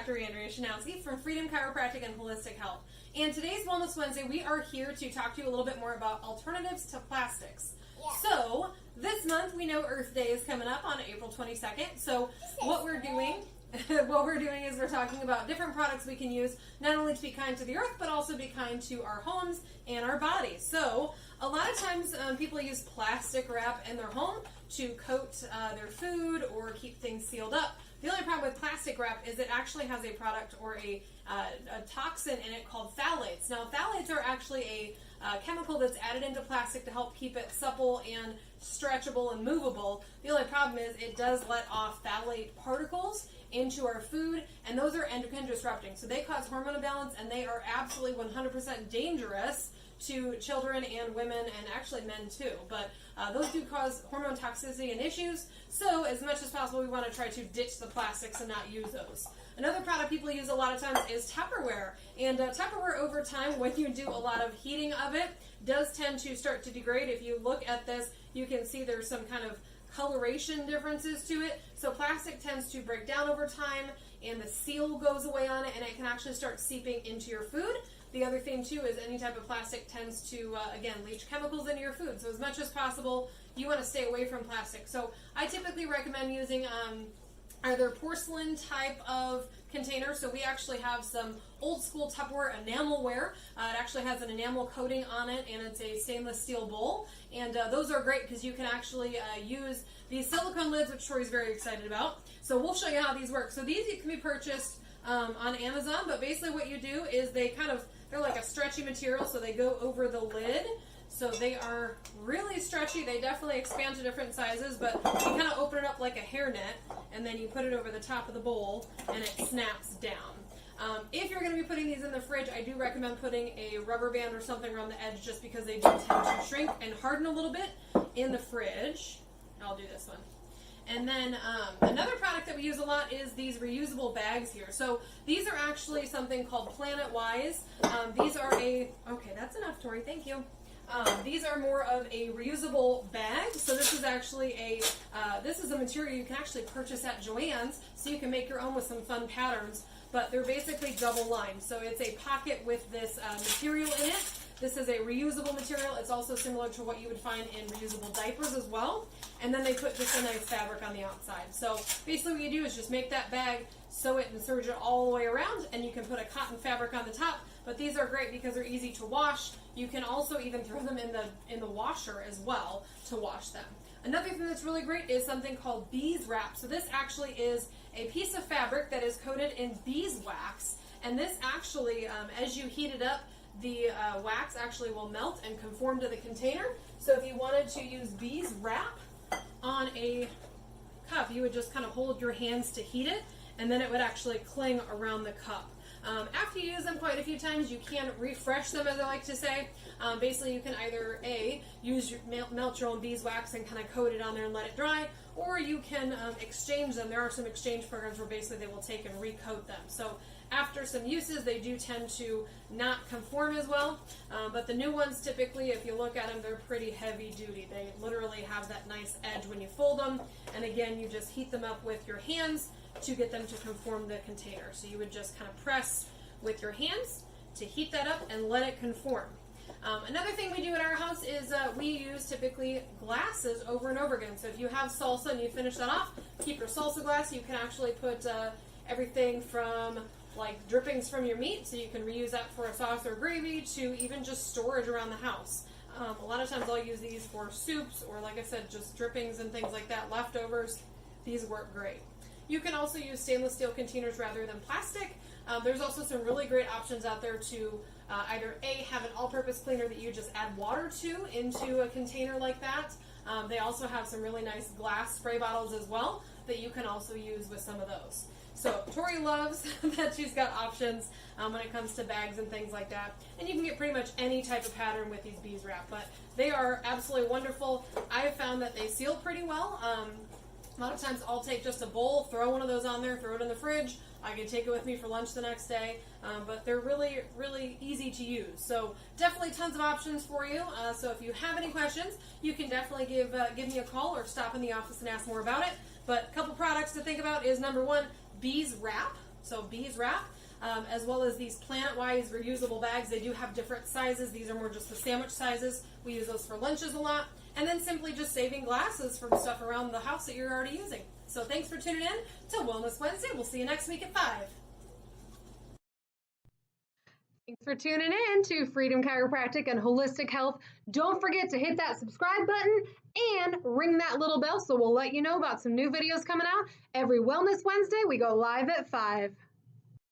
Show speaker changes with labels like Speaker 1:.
Speaker 1: Dr. Andrea Schnowske from Freedom Chiropractic and Holistic Health. And today's Wellness Wednesday, we are here to talk to you a little bit more about alternatives to plastics. Yeah. So, this month we know Earth Day is coming up on April 22nd. So, what we're doing is we're talking about different products we can use, not only to be kind to the earth, but also be kind to our homes and our bodies. So, a lot of times people use plastic wrap in their home to coat their food or keep things sealed up. The only problem with plastic wrap is it actually has a product or a toxin in it called phthalates. Now, phthalates are actually a chemical that's added into plastic to help keep it supple and stretchable and movable. The only problem is it does let off phthalate particles into our food, and those are endocrine disrupting. So they cause hormone imbalance, and they are absolutely 100% dangerous to children and women, and actually men too. But those do cause hormone toxicity and issues. So as much as possible, we want to try to ditch the plastics and not use those. Another product people use a lot of times is Tupperware. And Tupperware over time, when you do a lot of heating of it, does tend to start to degrade. If you look at this, you can see there's some kind of coloration differences to it. So plastic tends to break down over time, and the seal goes away on it, and it can actually start seeping into your food. The other thing too is any type of plastic tends to, again, leach chemicals into your food. So as much as possible, you want to stay away from plastic. So I typically recommend using either porcelain type of container. So we actually have some old school Tupperware enamelware. It actually has an enamel coating on it, and it's a stainless steel bowl. And those are great because you can actually use these silicone lids, which Tori's very excited about. So we'll show you how these work. So these can be purchased on Amazon, but basically what you do is they're like a stretchy material, so they go over the lid. So they are really stretchy. They definitely expand to different sizes, but you kind of open it up like a hairnet, and then you put it over the top of the bowl, and it snaps down. If you're going to be putting these in the fridge, I do recommend putting a rubber band or something around the edge, just because they do tend to shrink and harden a little bit in the fridge. I'll do this one. And then another product that we use a lot is these reusable bags here. So these are actually something called Planet Wise. These are okay, that's enough, Tori, thank you. These are more of a reusable bag. So this is actually this is a material you can actually purchase at Joann's, so you can make your own with some fun patterns. But they're basically double lined. So it's a pocket with this material in it. This is a reusable material. It's also similar to what you would find in reusable diapers as well. And then they put just a nice fabric on the outside. So basically what you do is just make that bag, sew it and serge it all the way around, and you can put a cotton fabric on the top. But these are great because they're easy to wash. You can also even throw them in the washer as well to wash them. Another thing that's really great is something called beeswax. So this actually is a piece of fabric that is coated in beeswax. And this actually, as you heat it up, the wax actually will melt and conform to the container. So if you wanted to use beeswax on a cup, you would just kind of hold your hands to heat it, and then it would actually cling around the cup. After you use them quite a few times, you can refresh them, as I like to say. Basically, you can either melt your own beeswax and kind of coat it on there and let it dry, or you can exchange them. There are some exchange programs where basically they will take and recoat them. So after some uses, they do tend to not conform as well. But the new ones, typically, if you look at them, they're pretty heavy duty. They literally have that nice edge when you fold them. And again, you just heat them up with your hands to get them to conform the container. So you would just kind of press with your hands to heat that up and let it conform. Another thing we do in our house is we use typically glasses over and over again. So if you have salsa and you finish that off, keep your salsa glass. You can actually put everything from like drippings from your meat, so you can reuse that for a sauce or gravy, to even just storage around the house. A lot of times I'll use these for soups, or like I said, just drippings and things like that, leftovers. These work great. You can also use stainless steel containers rather than plastic. There's also some really great options out there to either have an all-purpose cleaner that you just add water to into a container like that. They also have some really nice glass spray bottles as well that you can also use with some of those. So Tori loves that she's got options when it comes to bags and things like that. And you can get pretty much any type of pattern with these beeswax, but they are absolutely wonderful. I have found that they seal pretty well. A lot of times I'll take just a bowl, throw one of those on there, throw it in the fridge. I can take it with me for lunch the next day, but they're really, really easy to use. So definitely tons of options for you. So if you have any questions, you can definitely give me a call or stop in the office and ask more about it. But a couple products to think about is, number one, beeswax. So bees wrap, as well as these Planet-Wise reusable bags. They do have different sizes. These are more just the sandwich sizes. We use those for lunches a lot. And then simply just saving glasses from stuff around the house that you're already using. So thanks for tuning in to Wellness Wednesday. We'll see you next week at 5. Thanks for tuning in to Freedom Chiropractic and Holistic Health. Don't forget to hit that subscribe button and ring that little bell so we'll let you know about some new videos coming out. Every Wellness Wednesday, we go live at 5.